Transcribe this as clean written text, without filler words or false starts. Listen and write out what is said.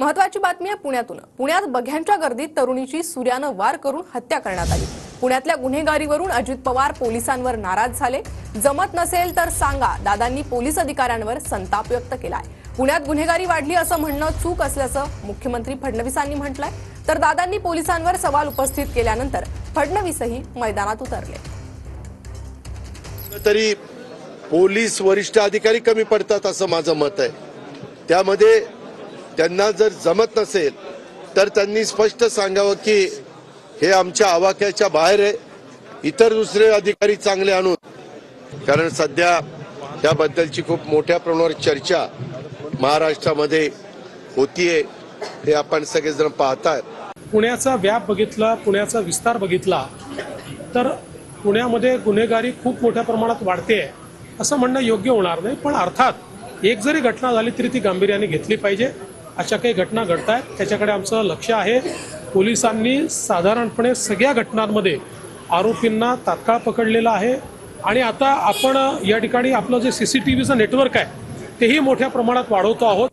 महत्त्वाची बातमी आहे पुण्यातून। पुण्यात बघ्यांच्या गर्दीत तरुणीची सूर्यानं वार करून हत्या करण्यात आली। पुण्यातल्या गुन्हेगारीवरून अजित पवार पोलिसांवर नाराज झाले। जमत नसेल तर सांगा, दादांनी पोलीस अधिकाऱ्यांवर संताप व्यक्त केलाय। पुण्यात गुन्हेगारी वाढली असं म्हणणं चूक असल्याचं मुख्यमंत्री फडणवीसांनी म्हटलंय, तर दादांनी पोलिसांवर सवाल उपस्थित केल्यानंतर फडणवीसही मैदानात उतरले। तरी पोलीस वरिष्ठ अधिकारी कमी पडतात असं माझं मत आहे। त्यामध्ये त्यांना जर जमत नसेल तर त्यांनी स्पष्ट सांगावं की हे आमच्या आवाक्याच्या बाहेर आहे, इतर दुसरे अधिकारी चांगले आणून। कारण सध्या त्याबद्दलची खूप मोठ्या प्रमाणावर चर्चा महाराष्ट्रामध्ये होतीये, हे आपण सगळेजण पाहताय। पुण्याचा व्याप बघितला, पुण्याचा विस्तार बघितला तर पुण्यामध्ये गुन्हेगारी खूप मोठ्या प्रमाणात वाढते असं म्हणणं योग्य होणार नाही। पण अर्थात एक जरी घटना झाली तरी ती गांभीर्याने घेतली पाहिजे। अशा काही घटना घडतायत त्याच्याकडे आमचं लक्ष आहे। पोलिसांनी साधारणपणे सगळ्या घटनांमध्ये आरोपींना तात्काळ पकडलेलं आहे आणि आता आपण या ठिकाणी आपलं जे CCTVचं नेटवर्क आहे तेही मोठ्या प्रमाणात वाढवतो आहोत।